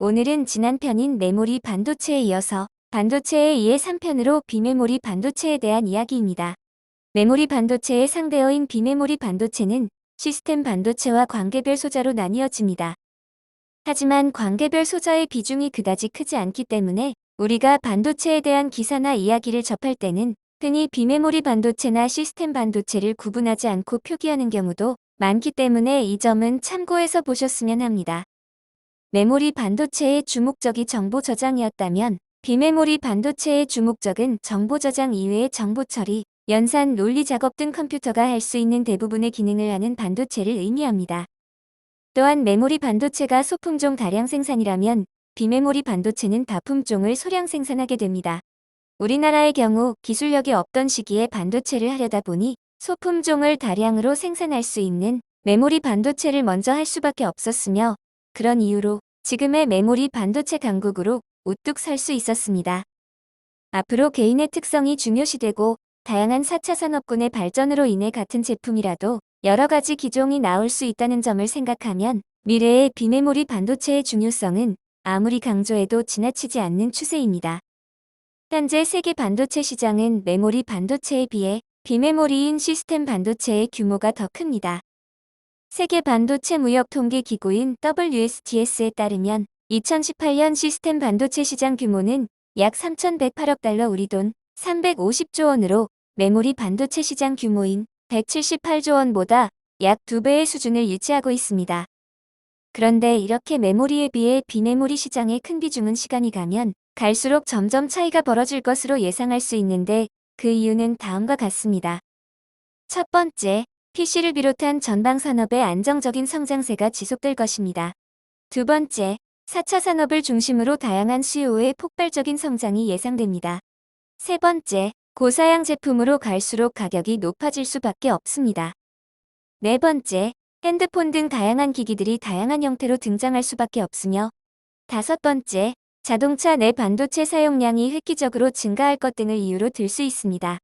오늘은 지난 편인 메모리 반도체에 이어서 반도체의 2의 3편으로 비메모리 반도체에 대한 이야기입니다. 메모리 반도체의 상대어인 비메모리 반도체는 시스템 반도체와 관계별 소자로 나뉘어집니다. 하지만 관계별 소자의 비중이 그다지 크지 않기 때문에 우리가 반도체에 대한 기사나 이야기를 접할 때는 흔히 비메모리 반도체나 시스템 반도체를 구분하지 않고 표기하는 경우도 많기 때문에 이 점은 참고해서 보셨으면 합니다. 메모리 반도체의 주목적이 정보 저장이었다면 비메모리 반도체의 주목적은 정보 저장 이외의 정보 처리, 연산, 논리 작업 등 컴퓨터가 할 수 있는 대부분의 기능을 하는 반도체를 의미합니다. 또한 메모리 반도체가 소품종 다량 생산이라면 비메모리 반도체는 다품종을 소량 생산하게 됩니다. 우리나라의 경우 기술력이 없던 시기에 반도체를 하려다 보니 소품종을 다량으로 생산할 수 있는 메모리 반도체를 먼저 할 수밖에 없었으며 그런 이유로 지금의 메모리 반도체 강국으로 우뚝 설 수 있었습니다. 앞으로 개인의 특성이 중요시되고 다양한 4차 산업군의 발전으로 인해 같은 제품이라도 여러 가지 기종이 나올 수 있다는 점을 생각하면 미래의 비메모리 반도체의 중요성은 아무리 강조해도 지나치지 않는 추세입니다. 현재 세계 반도체 시장은 메모리 반도체에 비해 비메모리인 시스템 반도체의 규모가 더 큽니다. 세계 반도체 무역 통계 기구인 WSTS에 따르면 2018년 시스템 반도체 시장 규모는 약 3,108억 달러 우리 돈 350조 원으로 메모리 반도체 시장 규모인 178조 원보다 약 2배의 수준을 유지하고 있습니다. 그런데 이렇게 메모리에 비해 비메모리 시장의 큰 비중은 시간이 가면 갈수록 점점 차이가 벌어질 것으로 예상할 수 있는데 그 이유는 다음과 같습니다. 첫 번째, PC를 비롯한 전방 산업의 안정적인 성장세가 지속될 것입니다. 두 번째, 4차 산업을 중심으로 다양한 수요의 폭발적인 성장이 예상됩니다. 세 번째, 고사양 제품으로 갈수록 가격이 높아질 수밖에 없습니다. 네 번째, 핸드폰 등 다양한 기기들이 다양한 형태로 등장할 수밖에 없으며 다섯 번째, 자동차 내 반도체 사용량이 획기적으로 증가할 것 등을 이유로 들 수 있습니다.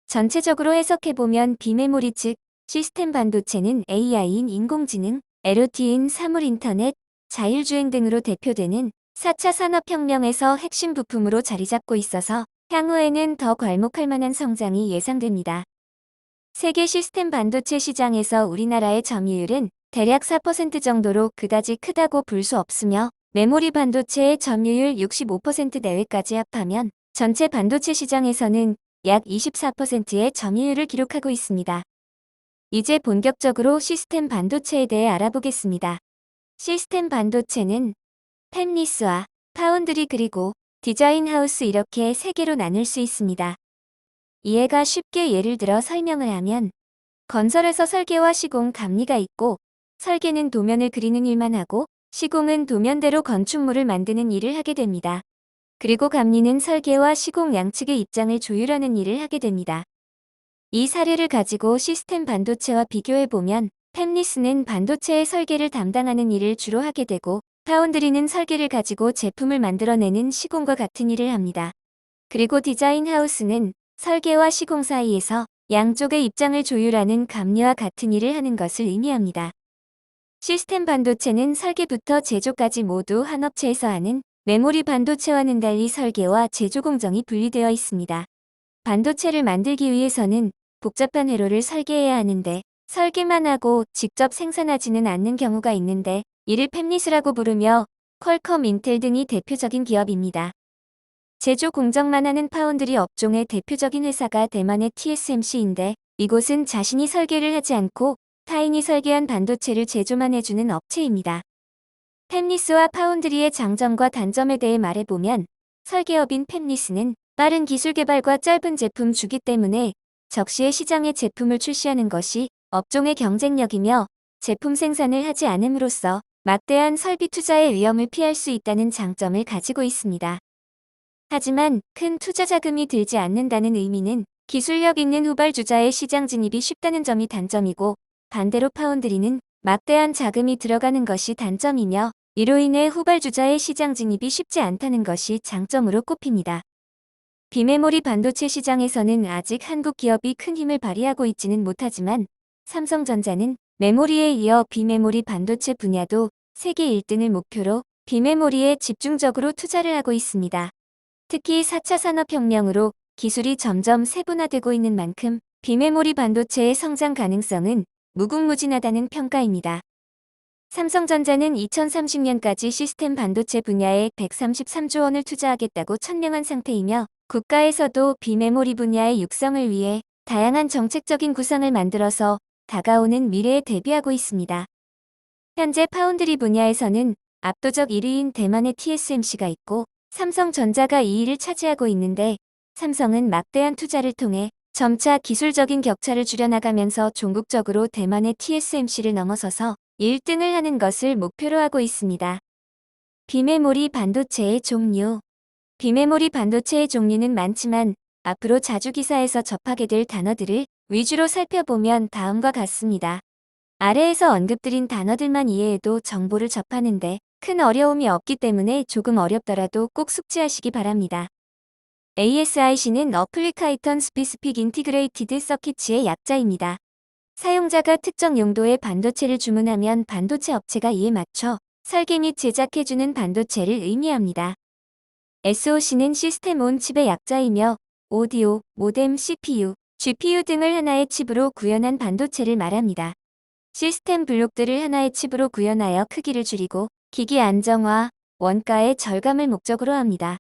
전체적으로 해석해보면 비메모리 즉 시스템 반도체는 AI인 인공지능, LOT인 사물 인터넷, 자율주행 등으로 대표되는 4차 산업혁명에서 핵심 부품으로 자리 잡고 있어서 향후에는 더 괄목할 만한 성장이 예상됩니다. 세계 시스템 반도체 시장에서 우리나라의 점유율은 대략 4% 정도로 그다지 크다고 볼 수 없으며 메모리 반도체의 점유율 65% 내외까지 합하면 전체 반도체 시장에서는 약 24%의 점유율을 기록하고 있습니다. 이제 본격적으로 시스템 반도체에 대해 알아보겠습니다. 시스템 반도체는 팹리스와 파운드리 그리고 디자인 하우스 이렇게 세 개로 나눌 수 있습니다. 이해가 쉽게 예를 들어 설명을 하면 건설에서 설계와 시공 감리가 있고 설계는 도면을 그리는 일만 하고 시공은 도면대로 건축물을 만드는 일을 하게 됩니다. 그리고 감리는 설계와 시공 양측의 입장을 조율하는 일을 하게 됩니다. 이 사례를 가지고 시스템 반도체와 비교해보면 팹리스는 반도체의 설계를 담당하는 일을 주로 하게 되고 파운드리는 설계를 가지고 제품을 만들어내는 시공과 같은 일을 합니다. 그리고 디자인 하우스는 설계와 시공 사이에서 양쪽의 입장을 조율하는 감리와 같은 일을 하는 것을 의미합니다. 시스템 반도체는 설계부터 제조까지 모두 한 업체에서 하는 메모리 반도체와는 달리 설계와 제조 공정이 분리되어 있습니다. 반도체를 만들기 위해서는 복잡한 회로를 설계해야 하는데 설계만 하고 직접 생산하지는 않는 경우가 있는데 이를 팹리스라고 부르며 퀄컴, 인텔 등이 대표적인 기업입니다. 제조 공정만 하는 파운드리 업종의 대표적인 회사가 대만의 TSMC인데 이곳은 자신이 설계를 하지 않고 타인이 설계한 반도체를 제조만 해주는 업체입니다. 팹리스와 파운드리의 장점과 단점에 대해 말해보면 설계업인 팹리스는 빠른 기술 개발과 짧은 제품 주기 때문에 적시에 시장에 제품을 출시하는 것이 업종의 경쟁력이며 제품 생산을 하지 않음으로써 막대한 설비 투자의 위험을 피할 수 있다는 장점을 가지고 있습니다. 하지만 큰 투자 자금이 들지 않는다는 의미는 기술력 있는 후발주자의 시장 진입이 쉽다는 점이 단점이고 반대로 파운드리는 막대한 자금이 들어가는 것이 단점이며 이로 인해 후발주자의 시장 진입이 쉽지 않다는 것이 장점으로 꼽힙니다. 비메모리 반도체 시장에서는 아직 한국 기업이 큰 힘을 발휘하고 있지는 못하지만 삼성전자는 메모리에 이어 비메모리 반도체 분야도 세계 1등을 목표로 비메모리에 집중적으로 투자를 하고 있습니다. 특히 4차 산업혁명으로 기술이 점점 세분화되고 있는 만큼 비메모리 반도체의 성장 가능성은 무궁무진하다는 평가입니다. 삼성전자는 2030년까지 시스템 반도체 분야에 133조 원을 투자하겠다고 천명한 상태이며 국가에서도 비메모리 분야의 육성을 위해 다양한 정책적인 구상을 만들어서 다가오는 미래에 대비하고 있습니다. 현재 파운드리 분야에서는 압도적 1위인 대만의 TSMC가 있고 삼성전자가 2위를 차지하고 있는데 삼성은 막대한 투자를 통해 점차 기술적인 격차를 줄여나가면서 종국적으로 대만의 TSMC를 넘어서서 1등을 하는 것을 목표로 하고 있습니다. 비메모리 반도체의 종류. 비메모리 반도체의 종류는 많지만 앞으로 자주 기사에서 접하게 될 단어들을 위주로 살펴보면 다음과 같습니다. 아래에서 언급드린 단어들만 이해해도 정보를 접하는데 큰 어려움이 없기 때문에 조금 어렵더라도 꼭 숙지하시기 바랍니다. ASIC는 Application Specific Integrated Circuit의 약자입니다. 사용자가 특정 용도의 반도체를 주문하면 반도체 업체가 이에 맞춰 설계 및 제작해주는 반도체를 의미합니다. SoC는 시스템 온 칩의 약자이며 오디오, 모뎀, CPU, GPU 등을 하나의 칩으로 구현한 반도체를 말합니다. 시스템 블록들을 하나의 칩으로 구현하여 크기를 줄이고 기기 안정화, 원가의 절감을 목적으로 합니다.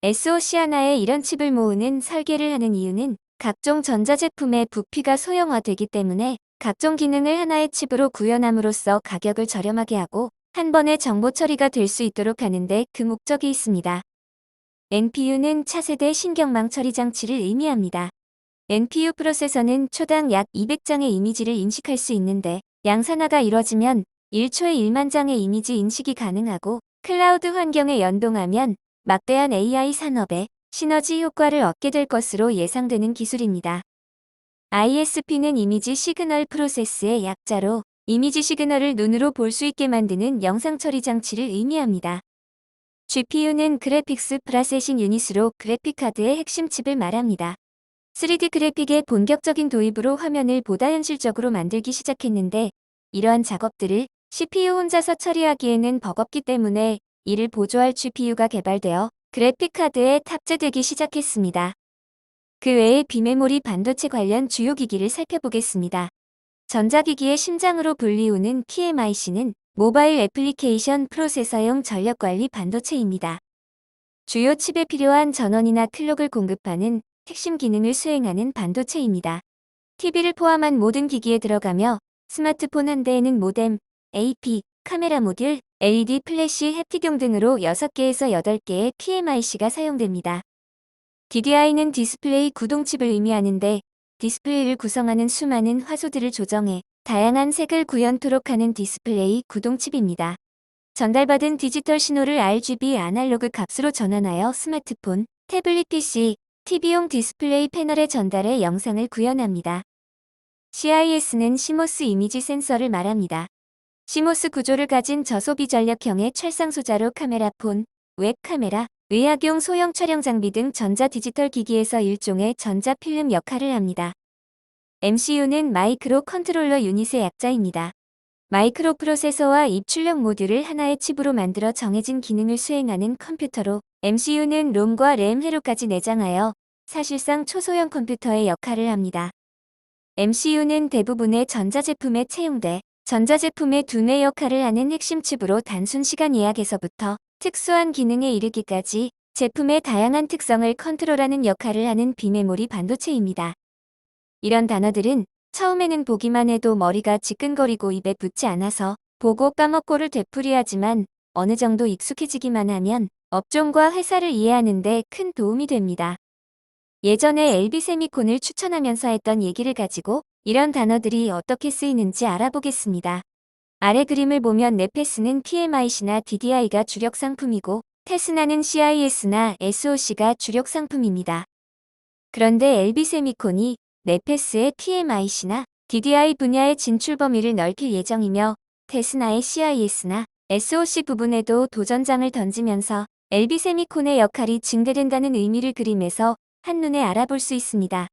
SoC 하나에 이런 칩을 모으는 설계를 하는 이유는 각종 전자제품의 부피가 소형화되기 때문에 각종 기능을 하나의 칩으로 구현함으로써 가격을 저렴하게 하고 한 번에 정보 처리가 될 수 있도록 하는데 그 목적이 있습니다. NPU는 차세대 신경망 처리 장치를 의미합니다. NPU 프로세서는 초당 약 200장의 이미지를 인식할 수 있는데 양산화가 이뤄지면 1초에 1만 장의 이미지 인식이 가능하고 클라우드 환경에 연동하면 막대한 AI 산업에 시너지 효과를 얻게 될 것으로 예상되는 기술입니다. ISP는 이미지 시그널 프로세스의 약자로 이미지 시그널을 눈으로 볼 수 있게 만드는 영상 처리 장치를 의미합니다. GPU는 그래픽스 프로세싱 유닛으로 그래픽카드의 핵심 칩을 말합니다. 3D 그래픽의 본격적인 도입으로 화면을 보다 현실적으로 만들기 시작했는데 이러한 작업들을 CPU 혼자서 처리하기에는 버겁기 때문에 이를 보조할 GPU가 개발되어 그래픽카드에 탑재되기 시작했습니다. 그 외에 비메모리 반도체 관련 주요 기기를 살펴보겠습니다. 전자기기의 심장으로 불리우는 PMIC는 모바일 애플리케이션 프로세서용 전력관리 반도체입니다. 주요 칩에 필요한 전원이나 클록을 공급하는 핵심 기능을 수행하는 반도체입니다. TV를 포함한 모든 기기에 들어가며 스마트폰 한 대에는 모뎀, AP, 카메라 모듈, LED 플래시, 햅틱용 등으로 6개에서 8개의 PMIC가 사용됩니다. DDI는 디스플레이 구동칩을 의미하는데 디스플레이를 구성하는 수많은 화소들을 조정해 다양한 색을 구현토록 하는 디스플레이 구동칩입니다. 전달받은 디지털 신호를 RGB 아날로그 값으로 전환하여 스마트폰, 태블릿 PC, TV용 디스플레이 패널에 전달해 영상을 구현합니다. CIS는 CMOS 이미지 센서를 말합니다. CMOS 구조를 가진 저소비 전력형의 철상 소자로 카메라폰, 웹카메라, 의학용 소형 촬영 장비 등 전자 디지털 기기에서 일종의 전자 필름 역할을 합니다. MCU는 마이크로 컨트롤러 유닛의 약자입니다. 마이크로 프로세서와 입출력 모듈을 하나의 칩으로 만들어 정해진 기능을 수행하는 컴퓨터로 MCU는 롬과 램 회로까지 내장하여 사실상 초소형 컴퓨터의 역할을 합니다. MCU는 대부분의 전자제품에 채용돼 전자제품의 두뇌 역할을 하는 핵심 칩으로 단순 시간 예약에서부터 특수한 기능에 이르기까지 제품의 다양한 특성을 컨트롤하는 역할을 하는 비메모리 반도체입니다. 이런 단어들은 처음에는 보기만 해도 머리가 지끈거리고 입에 붙지 않아서 보고 까먹고를 되풀이하지만 어느 정도 익숙해지기만 하면 업종과 회사를 이해하는 데 큰 도움이 됩니다. 예전에 LB세미콘을 추천하면서 했던 얘기를 가지고 이런 단어들이 어떻게 쓰이는지 알아보겠습니다. 아래 그림을 보면 네페스는 PMIC나 DDI가 주력 상품이고 테스나는 CIS나 SoC가 주력 상품입니다. 그런데 LB세미콘이 네페스의 PMIC나 DDI 분야의 진출 범위를 넓힐 예정이며 테스나의 CIS나 SoC 부분에도 도전장을 던지면서 LB세미콘의 역할이 증대된다는 의미를 그림에서 한눈에 알아볼 수 있습니다.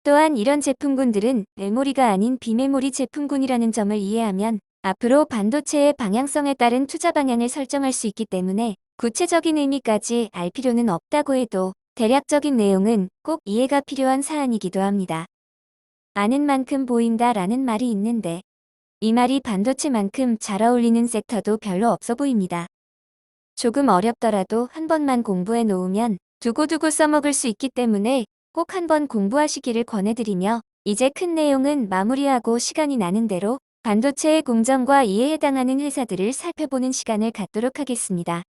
또한 이런 제품군들은 메모리가 아닌 비메모리 제품군이라는 점을 이해하면 앞으로 반도체의 방향성에 따른 투자 방향을 설정할 수 있기 때문에 구체적인 의미까지 알 필요는 없다고 해도 대략적인 내용은 꼭 이해가 필요한 사안이기도 합니다. 아는 만큼 보인다라는 말이 있는데 이 말이 반도체만큼 잘 어울리는 섹터도 별로 없어 보입니다. 조금 어렵더라도 한 번만 공부해 놓으면 두고두고 써먹을 수 있기 때문에 꼭 한번 공부하시기를 권해드리며 이제 큰 내용은 마무리하고 시간이 나는 대로 반도체의 공정과 이에 해당하는 회사들을 살펴보는 시간을 갖도록 하겠습니다.